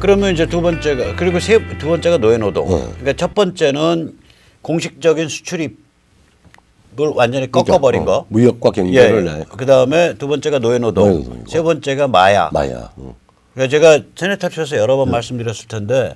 그러면 이제 두 번째가 그리고 두 번째가 노예노동. 그러니까 첫 번째는 공식적인 수출입을 완전히 꺾어버린 거. 무역과 경제를. 예. 그 다음에 두 번째가 노예노동. 세 번째가 마약. 마약. 그러니까 제가 세네탈쇼에서 여러 번 말씀드렸을 텐데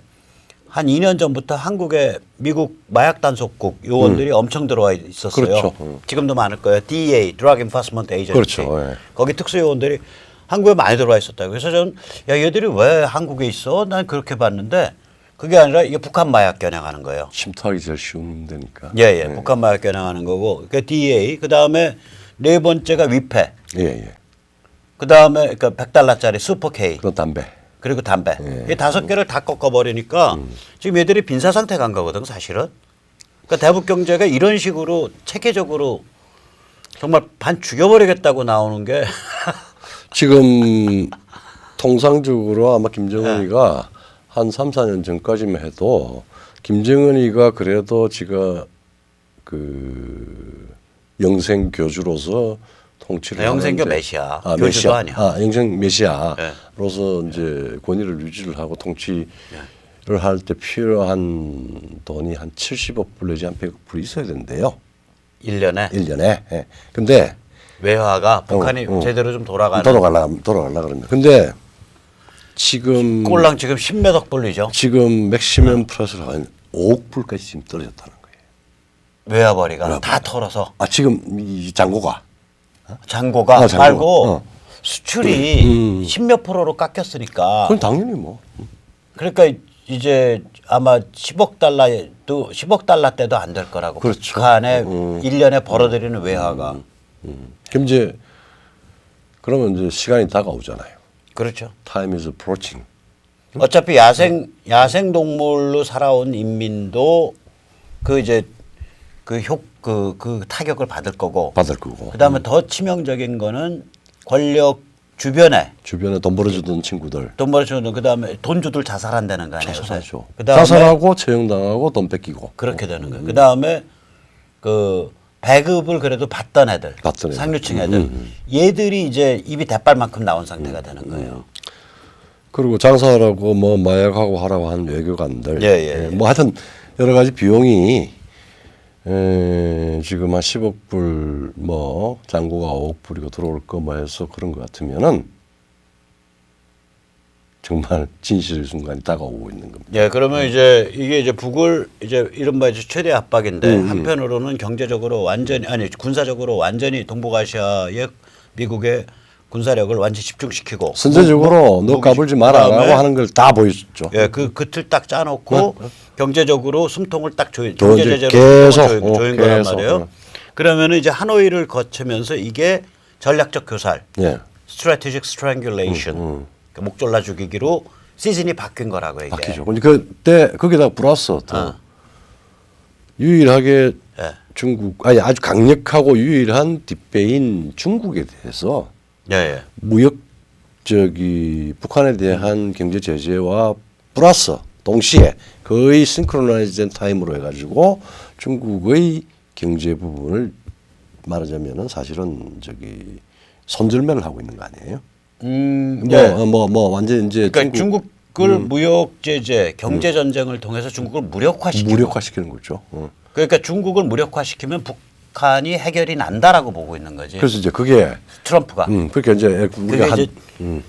한 2년 전부터 한국에 미국 마약 단속국 요원들이 엄청 들어와 있었어요. 그렇죠. 지금도 많을 거예요. DEA, Drug Enforcement Agency. 그렇죠. 예. 거기 특수 요원들이 한국에 많이 들어와 있었다고. 그래서 저는 야 얘들이 왜 한국에 있어? 난 그렇게 봤는데 그게 아니라 이게 북한 마약 겨냥하는 거예요. 침투하기 제일 쉬운 데니까. 예. 북한 마약 겨냥하는 거고. 그 DEA. 그 다음에 네 번째가 위패. 예. 그 다음에 그 $100짜리 슈퍼 K. 그건 담배. 그리고 담배. 이 5개를 다 꺾어버리니까 지금 얘들이 빈사 상태 간 거거든 사실은. 그러니까 대북 경제가 이런 식으로 체계적으로 정말 반 죽여버리겠다고 나오는 게 지금 통상적으로 아마 김정은이가 한 3, 4년 전까지만 해도 김정은이가 그래도 지가 그 영생 교주로서 통치를 영생교 메시아, 교주도 아니야. 영생 메시아로서 이제 권위를 유지를 하고 통치를 할 때 필요한 돈이 한 70억 불 내지 한 100억 불 있어야 된대요. 1년에. 예. 근데 외화가 북한이 제대로 좀 돌아가려 그러면. 근데 지금 꼴랑 지금 10몇억 불이죠. 지금 맥시멈 플러스로 한 5억 불까지 지금 떨어졌다는 거예요. 외화벌이가 다 털어서. 지금 이 장고가 잔고가 말고 수출이 10몇 프로로 깎였으니까. 그건 당연히 뭐. 그러니까 이제 아마 10억 달러대도 안 될 거라고. 그렇죠. 북한에 1년에 벌어들이는 외화가. 그럼 이제 그러면 이제 시간이 다가오잖아요. 그렇죠. Time is approaching. 어차피 야생 동물로 살아온 인민도 그 이제 그 타격을 받을 거고. 그다음에 더 치명적인 거는 권력 주변에 돈 벌어주던 친구들. 돈 벌어주는 그다음에 돈 주들 자살한다는 거 아니에요. 자살하죠. 그다음에 자살하고 처형당하고 돈 뺏기고. 그렇게 되는 거예요. 그다음에 그 배급을 그래도 받던 애들. 상류층 애들. 얘들이 이제 입이 대빨만큼 나온 상태가 되는 거예요. 그리고 장사하라고 뭐 마약하고 하라고 하는 외교관들. 뭐 하여튼 여러 가지 비용이 지금 한 10억 불 뭐 잔고가 5억 불이고 들어올 거 뭐 해서 그런 것 같으면은 정말 진실의 순간이 다가오고 있는 겁니다. 예, 그러면 이제 이게 이제 북을 이제 이른바 이제 최대 압박인데 한편으로는 경제적으로 완전히 군사적으로 완전히 동북아시아의 미국의 군사력을 완전히 집중시키고 선제적으로 너 까불지 마라라고 하는 걸 다 보여줬죠. 예, 그 틀 딱 짜놓고 경제적으로 숨통을 딱 조인 경제 제재로 조인 거란 말이에요. 그러면은 이제 하노이를 거치면서 이게 전략적 교살, strategic strangulation, 목 졸라 죽이기로 시즌이 바뀐 거라고 이게. 바뀌죠. 그때 거기다 플러스 유일하게 중국 아주 강력하고 유일한 뒷배인 중국에 대해서 무역 북한에 대한 경제 제재와 플러스 동시에 거의 싱크로나이즈된 타임으로 해가지고 중국의 경제 부분을 말하자면은 사실은 손절매를 하고 있는 거 아니에요? 뭐 완전 이제 그러니까 중국을 무역 제재, 경제 전쟁을 통해서 중국을 무력화시키는 거죠. 그러니까 중국을 무력화시키면 북한이 해결이 난다라고 보고 있는 거지. 그래서 이제 그게 트럼프가. 그러니까 이제 우리가 이제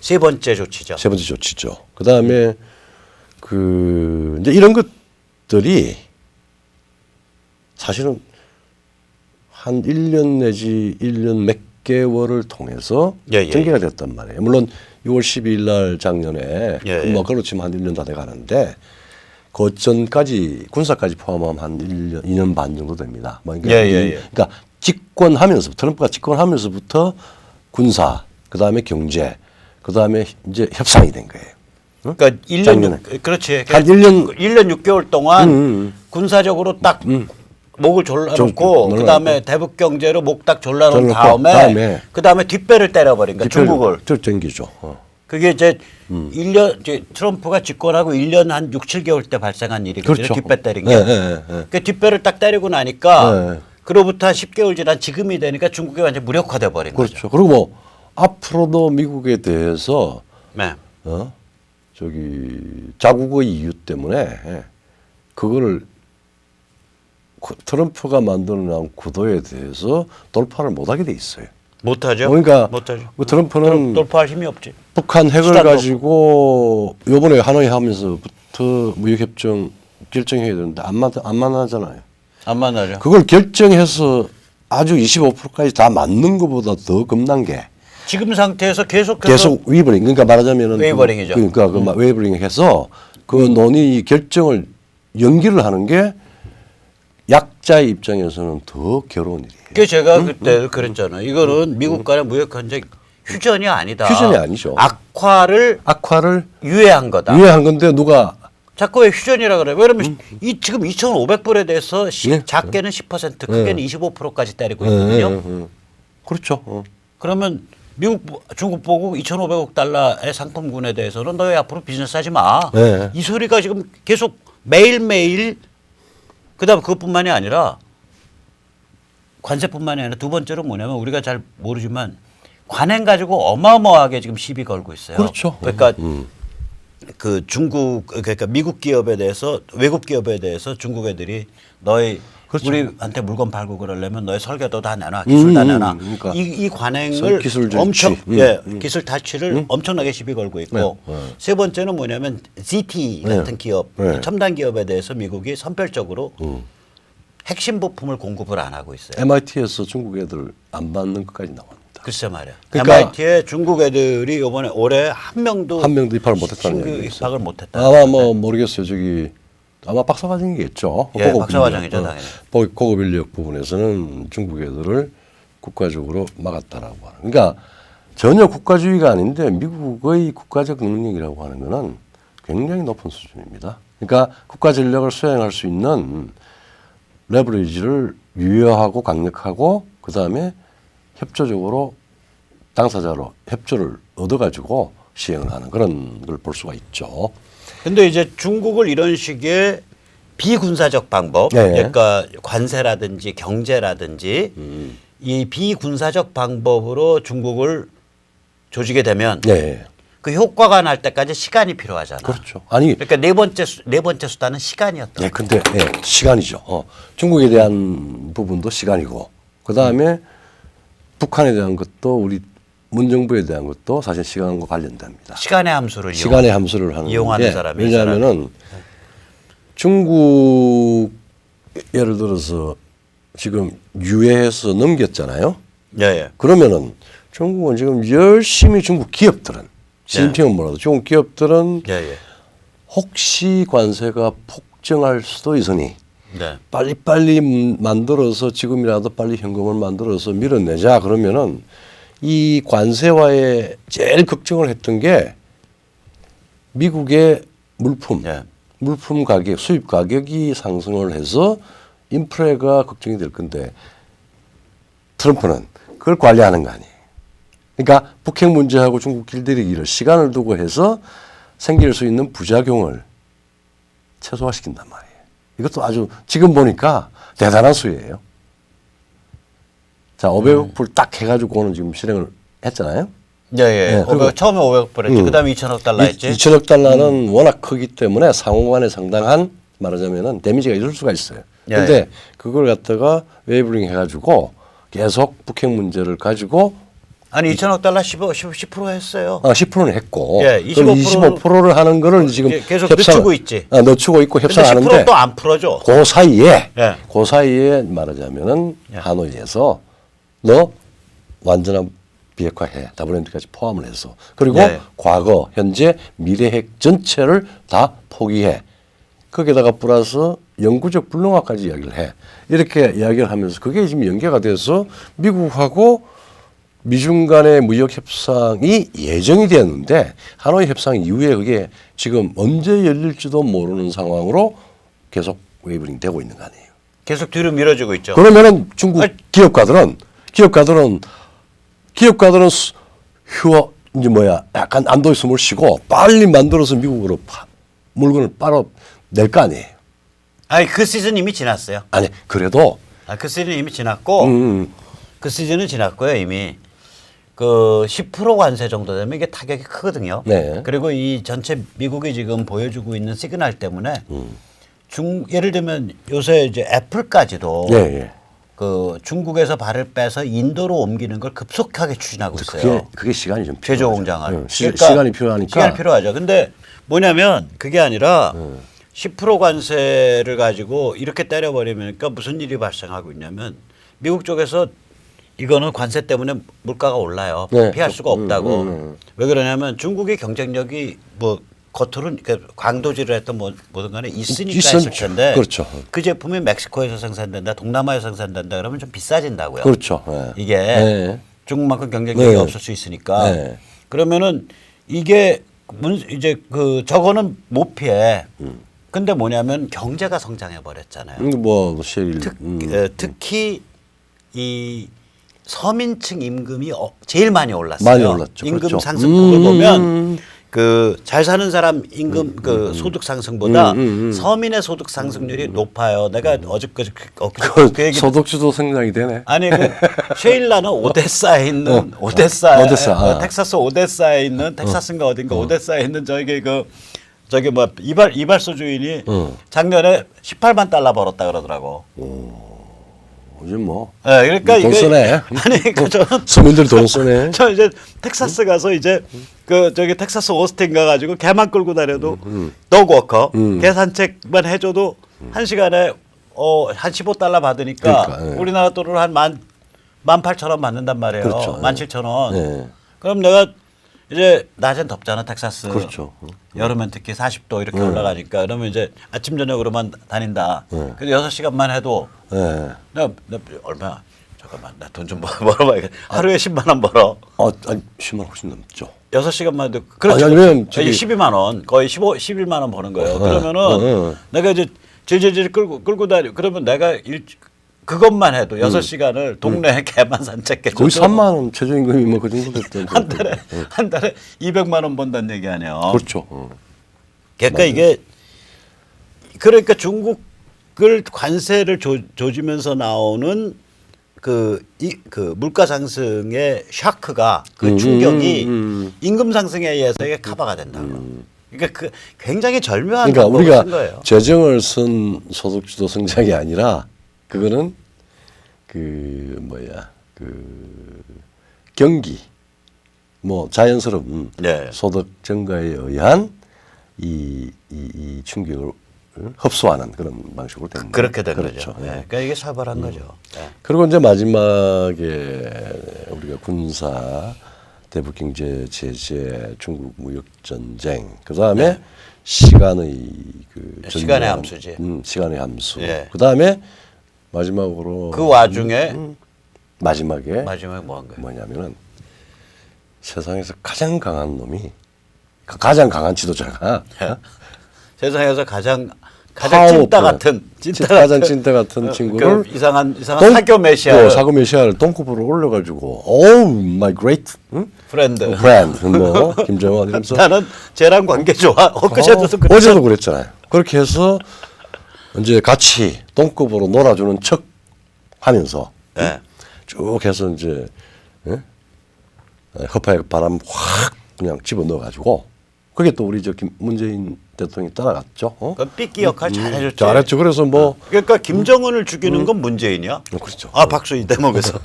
세 번째 조치죠. 그 다음에 이제 이런 것들이 사실은 한 1년 내지 1년 몇 개월을 통해서 전개가 됐단 말이에요. 물론 6월 12일 날 작년에 뭐 그걸로 치면 한 1년 다 돼 가는데 그 전까지 군사까지 포함하면 한 1년, 2년 반 정도 됩니다. 그러니까 트럼프가 집권하면서부터 군사, 그다음에 경제, 그다음에 이제 협상이 된 거예요. 그러니까 1년 한 1년 6개월 동안 군사적으로 딱 목을 졸라놓고 그다음에 대북 경제로 목 딱 졸라놓은 다음에 그다음에 뒷배를 때려버린 거야. 중국을. 땡기죠. 그게 이제 1년 이제 트럼프가 집권하고 1년 한 6, 7개월 때 발생한 일이거든요. 뒷배 때린 게. 그 뒷배를 딱 때리고 나니까 그로부터 한 10개월 지난 지금이 되니까 중국이 완전 무력화돼 버린 거죠. 그리고 뭐 앞으로도 미국에 대해서 저기 자국의 이유 때문에 그거를 트럼프가 만들어놓은 구도에 대해서 돌파를 못하게 돼 있어요. 못하죠. 그러니까 못하죠. 트럼프는 돌파할 힘이 없지. 북한 핵을 가지고 요번에 하노이 하면서부터 무역협정 결정해야 되는데 안 만나잖아요. 안 만나죠. 그걸 결정해서 아주 25%까지 다 맞는 것보다 더 겁난 게 지금 상태에서 계속해서 계속 웨이버링, 그러니까 말하자면은 웨이버링이죠. 그러니까 그 웨이버링해서 그 논의 결정을 연기를 하는 게 약자의 입장에서는 더 괴로운 일이에요. 그 제가 그때 그랬잖아요. 이거는 미국 간의 무역 전쟁 휴전이 아니다. 휴전이 아니죠. 악화를 유예한 거다. 유예한 건데 누가 자꾸 왜 휴전이라 그래? 왜냐면 이 지금 2,500불에 대해서 작게는 10%, 크게는 25%까지 때리고 있거든요. 그렇죠. 그러면 중국 보고 2,500억 달러의 상품군에 대해서는 너 왜 앞으로 비즈니스 하지 마. 네. 이 소리가 지금 계속 매일매일 그다음 그것뿐만이 아니라 관세뿐만이 아니라 두 번째로 뭐냐면 우리가 잘 모르지만 관행 가지고 어마어마하게 지금 시비 걸고 있어요. 그렇죠. 그러니까 그 중국 그러니까 미국 기업에 대해서 외국 기업에 대해서 중국 애들이 너희 그렇죠. 우리한테 물건 팔고 그러려면 너의 설계도 다 내놔, 기술 다 내놔. 그러니까 이 관행을 기술 엄청 기술 탈취를 엄청나게 시비 걸고 있고 세 번째는 뭐냐면 ZT 같은 기업, 첨단 기업에 대해서 미국이 선별적으로 핵심 부품을 공급을 안 하고 있어요. MIT에서 중국 애들 안 받는 것까지 나옵니다. 글쎄 말이야. 그러니까 MIT에 중국 애들이 이번에 올해 한 명도 입학을 못했다는 신규 얘기가 입학을 못했다. 아마 뭐 모르겠어요. 저기 아마 박사과정이겠죠. 예, 박사과정이죠, 당연히. 고급 인력 부분에서는 중국 애들을 국가적으로 막았다라고 하는. 그러니까 전혀 국가주의가 아닌데 미국의 국가적 능력이라고 하는 것은 굉장히 높은 수준입니다. 그러니까 국가 전략을 수행할 수 있는 레버리지를 유효하고 강력하고 그 다음에 협조적으로 당사자로 협조를 얻어가지고 시행을 하는 그런 걸 볼 수가 있죠. 근데 이제 중국을 이런 식의 비군사적 방법, 네. 그러니까 관세라든지 경제라든지 이 비군사적 방법으로 중국을 조지게 되면 네. 그 효과가 날 때까지 시간이 필요하잖아. 그렇죠. 아니, 그러니까 네 번째 수단은 시간이었다. 예, 근데 시간이죠. 중국에 대한 부분도 시간이고, 그 다음에 북한에 대한 것도 우리 문정부에 대한 것도 사실 시간과 관련됩니다. 시간의 함수를 하는 이용하는 게 사람이 왜냐하면은 중국 예를 들어서 지금 유예해서 넘겼잖아요. 예, 예. 그러면은 중국은 지금 열심히 중국 기업들은 시진핑은 뭐라도 중국 기업들은 예, 예. 혹시 관세가 폭증할 수도 있으니 네. 빨리빨리 만들어서 지금이라도 빨리 현금을 만들어서 밀어내자 그러면은 이 관세와의 제일 걱정을 했던 게 미국의 물품, 예. 물품 가격, 수입 가격이 상승을 해서 인프레가 걱정이 될 건데 트럼프는 그걸 관리하는 거 아니에요. 그러니까 북핵 문제하고 중국 길들이기를 시간을 두고 해서 생길 수 있는 부작용을 최소화시킨단 말이에요. 이것도 아주 지금 보니까 대단한 수예요. 자, 500억 불 딱 해가지고는 지금 실행을 했잖아요. 예, 예. 처음에 500불 했지. 그 다음에 2천억 달러 했지. 2천억 달러는 워낙 크기 때문에 상호간에 상당한 말하자면은 데미지가 있을 수가 있어요. 그런데 예. 그걸 갖다가 웨이브링 해가지고 계속 북핵 문제를 가지고 아니 2천억 달러 10% 했어요. 10%는 했고 예, 25%를 하는 거를 지금 계속 늦추고 있지. 늦추고 있고 협상하는데 10%또 안 풀어줘. 그 사이에 예. 그 사이에 말하자면은 예. 하노이에서 너 완전한 비핵화해 WMD까지 포함을 해서 그리고 예. 과거 현재 미래 핵 전체를 다 포기해 거기에다가 플러스 영구적 불능화까지 이야기를 해 이렇게 이야기를 하면서 그게 지금 연계가 돼서 미국하고 미중 간의 무역 협상이 예정이 되었는데 하노이 협상 이후에 그게 지금 언제 열릴지도 모르는 상황으로 계속 웨이브링 되고 있는 거 아니에요. 계속 뒤로 밀어주고 있죠. 그러면은 중국 기업가들은 휴어 이제 약간 안도의 숨을 쉬고 빨리 만들어서 미국으로 물건을 빨아 낼 거 아니에요. 아니 그 시즌 이미 지났어요. 아니 그래도 그 시즌 이미 지났고 그 시즌은 지났고요 이미. 그 10% 관세 정도 되면 이게 타격이 크거든요. 네. 그리고 이 전체 미국이 지금 보여주고 있는 시그널 때문에 예를 들면 요새 이제 애플까지도 예, 예. 그 중국에서 발을 빼서 인도로 옮기는 걸 급속하게 추진하고 있어요. 그게 시간이 좀 제조 필요하죠. 공장을. 네, 그러니까 시간이 필요하니까. 시간이 필요하죠. 근데 뭐냐면 그게 아니라 10% 관세를 가지고 이렇게 때려버리면 그러니까 무슨 일이 발생하고 있냐면 미국 쪽에서 이거는 관세 때문에 물가가 올라요. 네. 피할 수가 없다고. 왜 그러냐면 중국의 경쟁력이 뭐 겉으로는 그러니까 광도질을 했던 뭐든 간에 있으니까 했을 텐데 그렇죠. 그 제품이 멕시코에서 생산된다, 동남아에서 생산된다 그러면 좀 비싸진다고요. 그렇죠. 네. 이게 네. 중국만큼 경쟁력이 네. 없을 수 있으니까 네. 그러면은 이게 이제 그 저거는 못 피해. 근데 뭐냐면 경제가 성장해 버렸잖아요. 뭐 셰일. 특히 이 서민층 임금이 제일 많이 올랐어요. 많이 올랐죠. 임금 그렇죠. 상승폭을 보면 그 잘 사는 사람 임금 그 소득 상승보다 서민의 소득 상승률이 높아요. 내가 어저께 그 얘기 소득주도 성장이 되네. 아니 그 쉐일라는 오데사에 있는 오데사. 텍사스 오데사에 있는 텍사스인가 어딘가 오데사에 있는 저기 뭐 이발소 주인이 작년에 18만 달러 벌었다 그러더라고. 요즘 뭐. 네, 그러니까 돈 이게 쓰네. 아니 그 저는 서민들 돈 쓰네. 저 이제 텍사스 가서 이제 그 저기 텍사스 오스틴 가가지고 개만 끌고 다녀도 더워커 개 산책만 해줘도 한 시간에 한 15달러 받으니까 그러니까, 네. 우리나라 돈으로 한 18,000원 받는단 말이에요. 그렇죠. 17,000원. 네. 그럼 내가 이제 낮엔 덥잖아 텍사스. 그렇죠. 여름엔 특히 40도 이렇게 올라가니까 그러면 이제 아침 저녁으로만 다닌다. 그래도 6시간만 해도 네. 나 얼마 잠깐만 나 돈 좀 벌어봐야겠다. 하루에 10만 원 벌어. 아니 10만 원 훨씬 넘죠. 6시간만 해도 그렇죠. 아니, 12만 원 거의 11만 원 버는 거예요. 그러면은 내가 이제 질질질 끌고 다니 그러면 내가 그것만 해도 6시간을 동네에 개만 산책해 거의 3만 원 최저임금이 뭐 그 정도 됐던 한 달에 200만 원 번다는 얘기 아니에요. 그렇죠. 그러니까 맞아요. 이게 그러니까 중국을 관세를 조지면서 나오는 그 물가 상승의 샤크가 그 충격이 임금 상승에 의해서 이게 커버가 된다고. 그러니까 그 굉장히 절묘한 그러니까 방법을 우리가 쓴 거예요. 재정을 쓴 소득주도 성장이 아니라 그거는 그 경기 뭐 자연스러운 네. 소득 증가에 의한 이 충격을 흡수하는 그런 방식으로 됩니다. 그렇게 된 그렇죠. 거죠. 네. 그러니까 이게 살벌한 거죠. 네. 그리고 이제 마지막에 우리가 군사, 대북 경제 제재, 중국 무역 전쟁, 그 다음에 시간의 시간의 함수지. 시간의 함수. 예. 그 다음에 마지막으로 그 와중에 마지막에 뭐 한 거예요? 뭐냐면은 세상에서 가장 강한 놈이 가장 강한 지도자가 세상에서 가장 파워풀, 찐따 같은 가장 찐따 같은 친구를 그 이상한 사교 메시아 사교 메시아를 동급으로 올려가지고 Oh my great 프렌드 friend 뭐 김정은 이러면서 나는 쟤랑 관계 좋아. 엊그제도 어제도 그랬잖아요. 그렇게 해서 이제 같이 동급으로 놀아주는 척 하면서 네. 쭉 해서 이제 허파에 바람 확 그냥 집어넣어가지고 그게 또 우리 문재인 대통령이 따라갔죠. 그 삐끼 역할 잘해줬죠. 잘했죠. 그래서 뭐 그러니까 김정은을 죽이는 건 문재인이야. 그렇죠. 아 박수 이 대목에서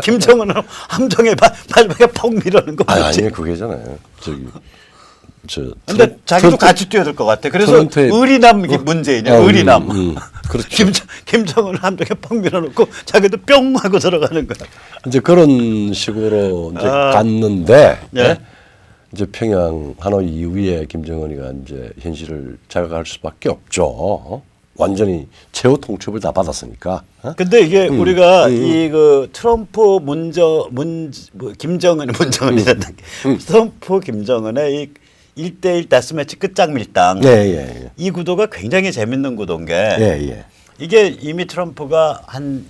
김정은을 함정에 마지막에 퍽 밀어는 거 문재인. 아니 그게잖아요. 근데 자기도 같이 뛰어들 것 같아. 그래서 의리남 문재인이야. 의리남. 그렇죠. 김정은을 함정에 퍽 밀어놓고 자기도 뿅 하고 들어가는 거야. 이제 그런 식으로 이제 갔는데 네. 이제 평양 하노이 이후에 김정은이가 이제 현실을 자각할 수밖에 없죠. 완전히 최후 통첩을 다 받았으니까. 근데 이게 우리가 이 그 트럼프 김정은이란다. 트럼프 김정은의 이 1대1 데스매치 끝장 밀당. 예. 이 구도가 굉장히 재밌는 구도인 게 예. 이게 이미 트럼프가 한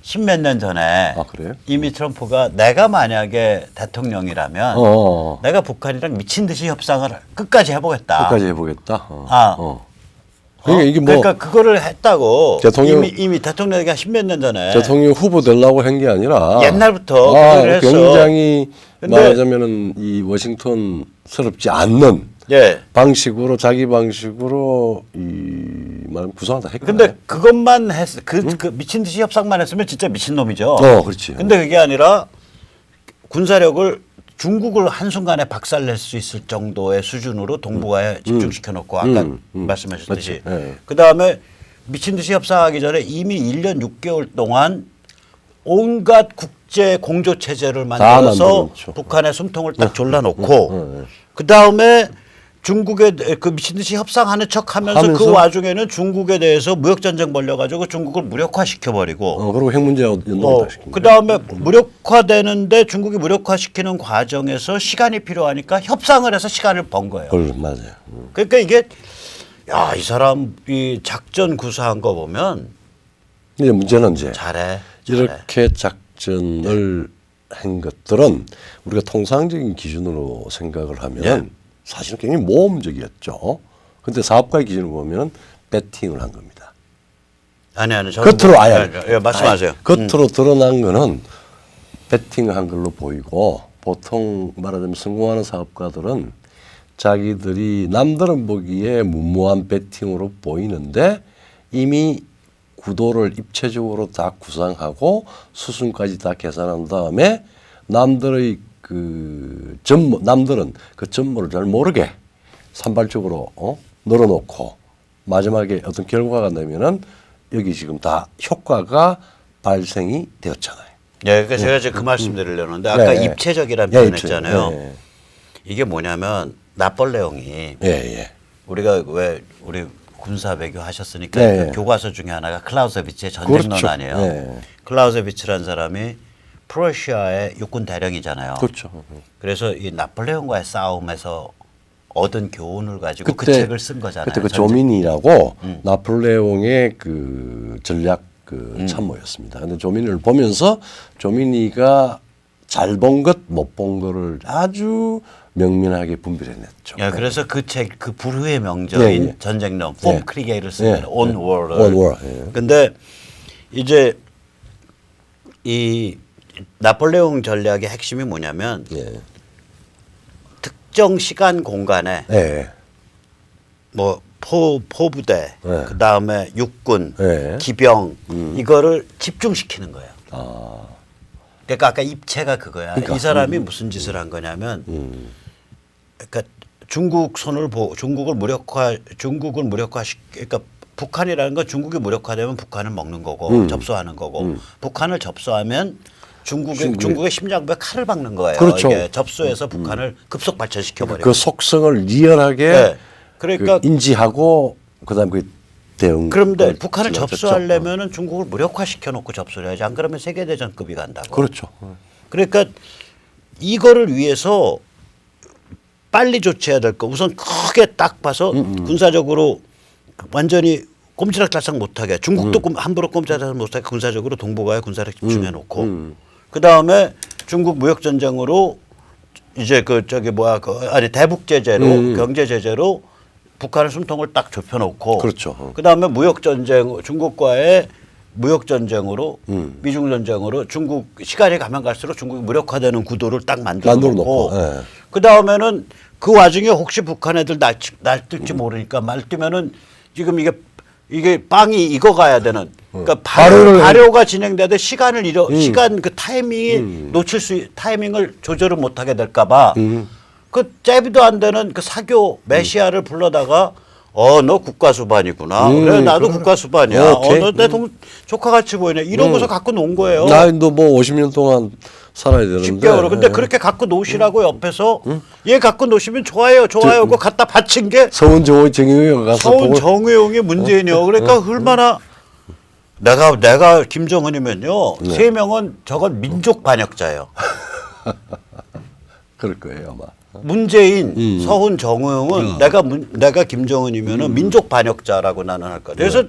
십몇 년 전에 그래요? 이미 트럼프가 내가 만약에 대통령이라면 내가 북한이랑 미친 듯이 협상을 끝까지 해보겠다. 끝까지 해보겠다. 그러니까 이게 뭐 그러니까 그거를 했다고 대통령 이미 대통령이 한 십몇 년 전에 대통령 후보 되려고 한 게 아니라 옛날부터 그걸 했어. 굉장히 말하자면은 이 워싱턴스럽지 않는 방식으로 자기 방식으로 이 말하면 구성하다 했거든. 근데 그것만 그 미친 듯이 협상만 했으면 진짜 미친 놈이죠. 그렇지. 근데 그게 아니라 군사력을 중국을 한순간에 박살낼 수 있을 정도의 수준으로 동북아에 집중시켜 놓고 아까 말씀하셨듯이 그다음에 미친 듯이 협상하기 전에 이미 1년 6개월 동안 온갖 국제 공조 체제를 만들어서 북한의 숨통을 딱 졸라놓고 그다음에 중국에 그 미친 듯이 협상하는 척하면서 그 와중에는 중국에 대해서 무역 전쟁 벌려가지고 중국을 무력화시켜 버리고 그리고 핵 문제 연동을 시키고 그 다음에 무력화되는데 중국이 무력화시키는 과정에서 시간이 필요하니까 협상을 해서 시간을 번 거예요. 맞아요. 그러니까 이게 이 사람이 작전 구사한 거 보면 이제 문제는 이제 잘해. 이렇게 작전을 한 것들은 우리가 통상적인 기준으로 생각을 하면 사실은 굉장히 모험적이었죠. 그런데 사업가의 기준을 보면 배팅을 한 겁니다. 아니 겉으로 말씀하세요. 겉으로 드러난 거는 배팅을 한 걸로 보이고 보통 말하자면 성공하는 사업가들은 자기들이 남들은 보기에 무모한 배팅으로 보이는데 이미 구도를 입체적으로 다 구상하고 수순까지 다 계산한 다음에 남들의 남들은 그 전모를 잘 모르게 산발적으로 늘어놓고 마지막에 어떤 결과가 나면은 여기 지금 다 효과가 발생이 되었잖아요. 그러니까 제가 지금 그 말씀드리려는데 아까 입체적이라는 표현했잖아요. 이게 뭐냐면 나폴레옹이 우리가 왜 우리 군사 외교 하셨으니까 그 교과서 중에 하나가 클라우제비츠의 전쟁론 아니에요. 클라우제비츠라는 사람이 프러시아의 육군 대령이잖아요. 그렇죠. 그래서 이 나폴레옹과의 싸움에서 얻은 교훈을 가지고 그 책을 쓴 거잖아요. 그때 그 조민이라고 나폴레옹의 그 전략 참모였습니다. 근데 조민이를 보면서 조민이가 잘 본 것, 못 본 거를 아주 명민하게 분별해냈죠. 그래서 그 책, 그 불후의 명저인 전쟁론, 폼 크리게이를 쓴 거예요. On War. 근데 이제 이 나폴레옹 전략의 핵심이 뭐냐면 특정 시간 공간에 뭐 포부대, 그 다음에 육군, 기병 이거를 집중시키는 거예요. 그러니까 아까 입체가 그거야. 이 사람이 무슨 짓을 한 거냐면, 그러니까 중국을 그러니까 북한이라는 건 중국이 무력화되면 북한을 먹는 거고 접수하는 거고 북한을 접수하면 중국의 심장부에 칼을 박는 거예요. 그렇죠. 이게 접수해서 북한을 급속 발전시켜 버리고 그 속성을 리얼하게 그러니까 인지하고 그다음 그 대응. 그런데 북한을 접수하려면은 중국을 무력화시켜 놓고 접수를 해야지. 안 그러면 세계 대전급이 간다고. 그렇죠. 그러니까 이거를 위해서 빨리 조치해야 될 거 우선 크게 딱 봐서 군사적으로 완전히 꼼지락달싹 못하게 중국도 함부로 꼼지락달싹 못하게 군사적으로 동북아에 군사력 집중해 놓고 그 다음에 중국 무역 전쟁으로 이제 대북 제재로 경제 제재로 북한의 숨통을 딱 좁혀놓고 그렇죠. 그 다음에 무역 전쟁 중국과의 무역 전쟁으로 미중 전쟁으로 중국 시간이 가면 갈수록 중국이 무력화되는 구도를 딱 만들어놓고 그 다음에는 그 와중에 혹시 북한 애들 날뛸지 모르니까 날뛰면은 지금 이게 빵이 익어가야 되는 그러니까 발효가 진행되되 시간 그 타이밍이 타이밍을 조절을 못하게 될까봐 그 잽도 안 되는 그 사교 메시아를 불러다가 너 국가수반이구나. 그래 나도 국가수반이야. 너 내 조카같이 보이네. 이러고서 갖고 놓은 거예요. 나도 뭐 50년 동안 살아야 되는데. 10개월. 근데 그렇게 갖고 놓으시라고 옆에서 얘 갖고 놓으시면 좋아요. 그거 갖다 바친 게 서훈 정의용이 가서 정의용이 문재인이요. 그러니까 얼마나 내가 김정은이면요. 3명은 저건 민족 반역자예요. 그럴 거예요 아마. 문재인, 서훈, 정의용은 내가 김정은이면은 민족 반역자라고 나는 할 거야. 그래서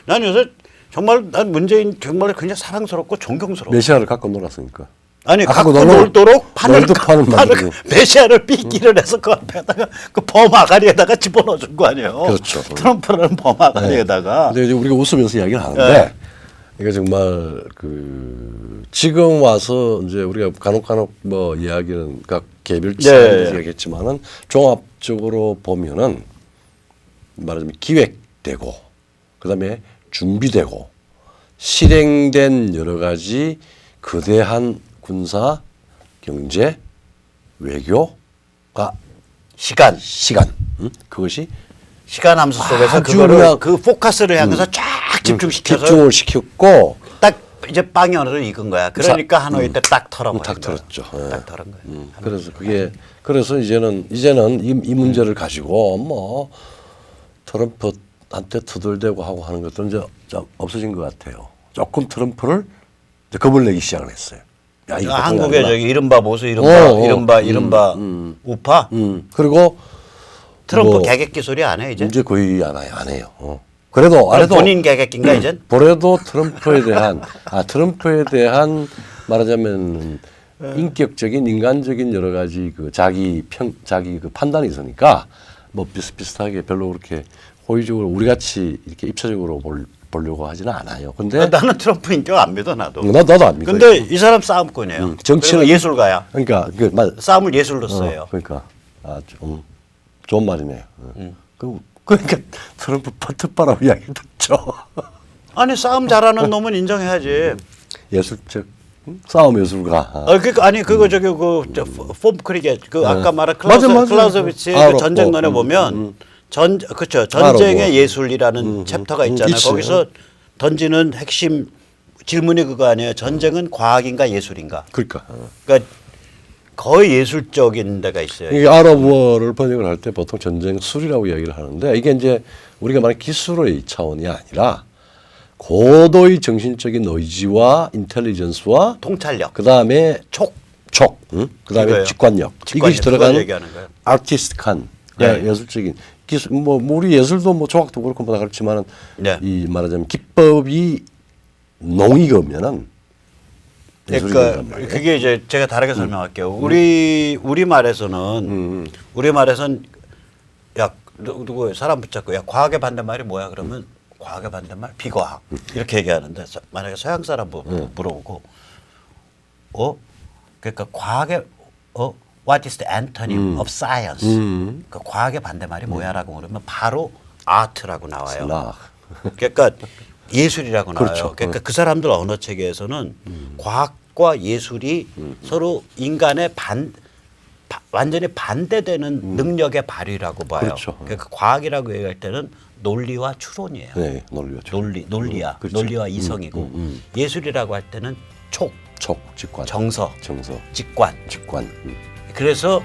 나는 요새 정말 난 문재인 정말 굉장히 사랑스럽고 존경스러워. 메시아를 갖고 놀았으니까. 아니 갖고 놀도록 판을 메시아를 삐끼를 해서 그 앞에다가 그 범 아가리에다가 집어넣어 준 거 아니에요. 그렇죠. 트럼프라는 범 아가리에다가. 근데 이제 우리가 웃으면서 이야기를 하는데 이게 정말 그 지금 와서 이제 우리가 간혹 뭐 이야기는 각 개별 지역에서 이야기했지만은 종합적으로 보면은 말하자면 기획되고 그다음에 준비되고 실행된 여러 가지 거대한 군사, 경제, 외교가 시간, 그것이 시간 함수 속에서 그거를 그 포커스를 향해서 쫙 집중시켜서 집중을 시켰고 딱 이제 빵이 어느 정도 익은 거야. 그러니까 하노이 때 딱 털어버린 거야. 딱 털었죠. 딱 털은 거야. 그래서 그래서 이제는 이 문제를 가지고 뭐 트럼프한테 투덜대고 하고 하는 것들은 이제 좀 없어진 것 같아요. 조금 트럼프를 이제 겁을 내기 시작을 했어요. 야, 이거 한국의 저기 이른바 보수 이른바 우파 그리고 트럼프 뭐 개객기 소리 안 해 이제 거의 안 해요. 그래도 본인 개객기인가 이제? 그래도 트럼프에 대한 말하자면 인격적인 인간적인 여러 가지 그 자기 그 판단이 있으니까 뭐 비슷비슷하게 별로 그렇게 호의적으로 우리 같이 이렇게 입체적으로 보려고 하지는 않아요. 근데 나는 트럼프 인격 안 믿어 나도. 나도 안 믿어. 근데 이 사람 싸움꾼이에요. 정치는 예술가야. 그러니까 싸움을 예술로 써요. 그러니까 좀 좋은 말이네요. 그러니까 트럼프 퍼트바라고 이야기 듣죠. 아니 싸움 잘하는 놈은 인정해야지. 예술적 싸움 예술가. 그러니까 아니 그거 저기 폼 크리켓 아까 말한 클라우저비치의 그 전쟁론에 보면 그렇죠. 전쟁의 예술이라는 챕터가 있잖아요. 거기서 던지는 핵심 질문이 그거 아니에요. 전쟁은 과학인가 예술인가? 그러니까 거의 예술적인 데가 있어요. 이게 아랍어를 번역을 할 때 보통 전쟁술이라고 이야기를 하는데 이게 이제 우리가 말하는 기술의 차원이 아니라 고도의 정신적인 의지와 인텔리전스와 통찰력, 그다음에 촉, 그다음에 직관력 이것이 들어가는 아티스틱한 예술적인 기술 뭐 우리 예술도 뭐 조각도 그렇고 뭐 다 그렇지만은 이 말하자면 기법이 농익 오면은 그러니까 그게 이제 제가 다르게 설명할게요. 우리 말에서는 야 누구 사람 붙잡고 야 과학의 반대말이 뭐야 그러면 과학의 반대말 비과학 이렇게 얘기하는데 만약에 서양 사람 물어보고 그러니까 과학의 What is the antonym of science? 그 과학의 반대말이 뭐야라고 물으면 바로 art라고 나와요. 그러니까 예술이라고 나와요. 그렇죠. 그러니까 그 사람들 언어 체계에서는 과학과 예술이 서로 인간의 완전히 반대되는 능력의 발휘라고 봐요. 그렇죠. 그러니까 과학이라고 얘기할 때는 논리와 추론이에요. 네, 논리와 추론. 논리야. 그렇죠. 논리와 이성이고 예술이라고 할 때는 촉, 직관, 정서, 직관. 직관. 그래서